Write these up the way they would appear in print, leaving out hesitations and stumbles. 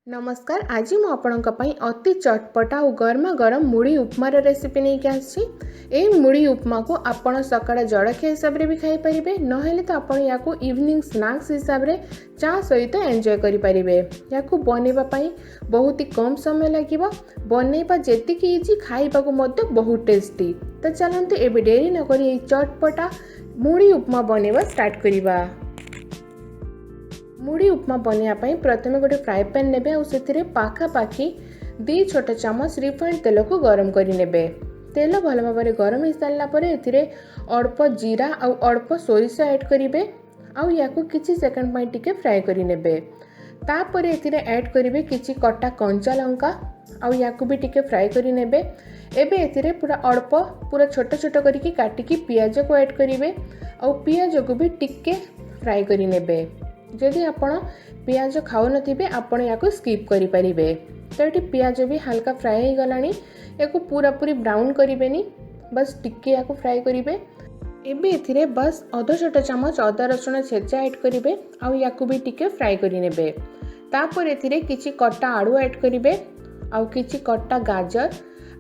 नमस्कार। आज मु आपणक अति चटपटा और गर्मा गरम मुढ़ी उपमार रेसिपी नहीं के आसी। मुढ़ी उपमा को आपण सकाळ जड़खिया हिसाब रे भी खाई परिबे, नहेले तो आपण याको इवनिंग स्नैक्स हिसाब रे चा सहित एंजॉय करि परिबे। याको बनेबा पई बहुत ही कम समय लागिबो, बनेबा जेतिकी इजी खाइबा को मध्य बहुत टेस्टी। तो चलंतु एबे देरी न करी ए चटपटा मुढ़ी उपमा बनेबा स्टार्ट करिबा। मुढ़ी उपमा बनवाई प्रथम गोटे फ्राए पैन ने और पाखापाखि 2 छोटा चामच रिफाइंड तेल को गरम करें। तेल भल भाव में गरम हो सारापर अल्प जीरा और अल्प सोरिष ऐड करेंगे या किसी सेकंड टिके फ्राए करेंगे। तापर ऐड करेंगे किसी कटा कंचा लंका और या भी टिके फ्राए करेंगे। एबे पूरा अल्प पूरा छोट छोट करके काटिकी पियाज को ऐड करेंगे और पियाज को भी टिके फ्राए करेंगे। जदि आपण पियाज खाऊ नथिबे आपण याको स्किप करि परिबे। तो ये पियाज भी हल्का फ्राए हो गलानी, याको पूरा पूरी ब्राउन करिबेनी, बस टिके याको फ्राए करिबे। एबे एथिरे बस आधा छोटा चामच अदा रसुण छेचा ऐड करिबे और याको भी टिके फ्राए करि नेबे। तापर एथिरे किछि कट्टा आलू ऐड करिबे और किछि कट्टा गाजर।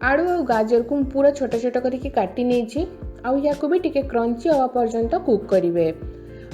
आलू और गाजर को पूरा छोटा छोटा करके काटी नेछि और याको भी टिके क्रंची होवा पर्यंत कुक करिबे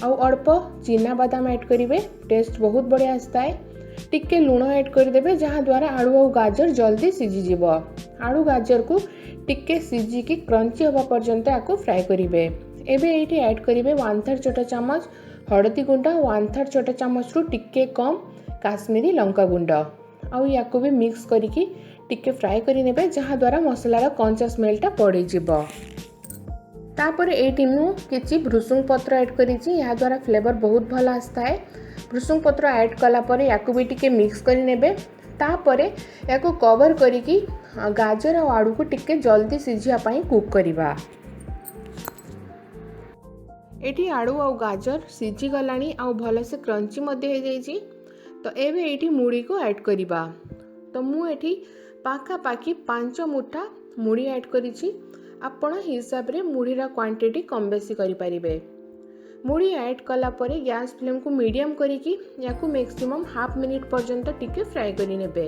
और अल्प चीना बादाम ऐड करेंगे। टेस्ट बहुत बढ़िया आसता है। टिके लुण ऐड करदे जहाँ द्वारा आलू और गाजर जल्दी सीझीज। आलू गाजर को टिके सीझिकी क्रंची होगा पर्यंत आपको फ्राए करेंगे। एबे ये ऐड करेंगे 1/3 छोटा चामच हळदी गुंड, 1/3 छोटा चामच रु टिके कम काश्मीरी लंका गुंड और या भी मिक्स करके टिके फ्राए करेंगे जहाँ द्वारा मसलार कंचा स्मेलटा पड़े जीव। तापर ये किसी भृसुंग पत्र ऐड करी, या द्वारा फ्लेवर बहुत भल आसता है। भृसुंग पत्र ऐड कलापर या भी टिके मिक्स करेंगे। तापर या कवर करी गाजर और आलू को टिके जल्दी सीझापी कुक करवा। एटी आलू और गाजर सीझी गलानी और भल से क्रंची मध्य हो जाइए। तो एबे एटी मुढ़ी को ऐड करवा। तो मुझे पाखापाखि 5 मुठा मुढ़ी ऐड करी। आपण हिसाब रे मुढ़ीर क्वांटिटी कम बेसी करि परिबे। मुढ़ी ऐड कला परे गैस फ्लेम को मीडियम करिकी याकू मैक्सिमम हाफ मिनिट पर्यंत टिके फ्राए करि नेबे।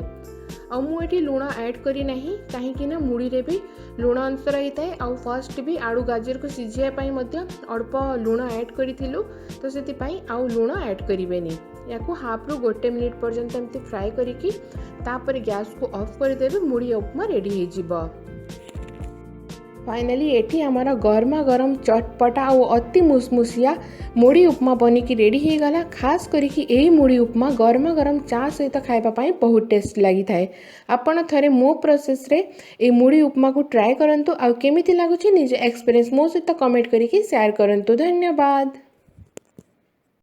और मु एठी लुण ऐड करी नाही काहेकि ना मुढ़ी रे भी लुण अंश रही थाए और फर्स्ट भी आलू गाजर को सिझिया पई मध्य अल्प लुण ऐड करिथिलु। तो सेति पई आउ लुण ऐड करिवेनी। याकू हाफ रु 1 मिनिट पर्यंत एमती फ्राए करिकी तापर गैस को ऑफ कर देबे। मुढ़ी उपमा रेडी हो जिवो। फाइनली एठी हमारा गर्मा गरम चटपटा और अति मुसमुसिया मुढ़ी उपमा बनिकी रेडी हो गला। खास करिकी एही मुढ़ी उपमा गर्मा गरम चा सहित खाइबा पई बहुत टेस्ट लगी थाए। आपण थरे मो प्रोसेस रे ए मुढ़ी उपमा को ट्राए करंतु और केमिति लागुछि निज एक्सपीरियंस मो सहित कमेंट करिकी शेयर करंतु। धन्यवाद।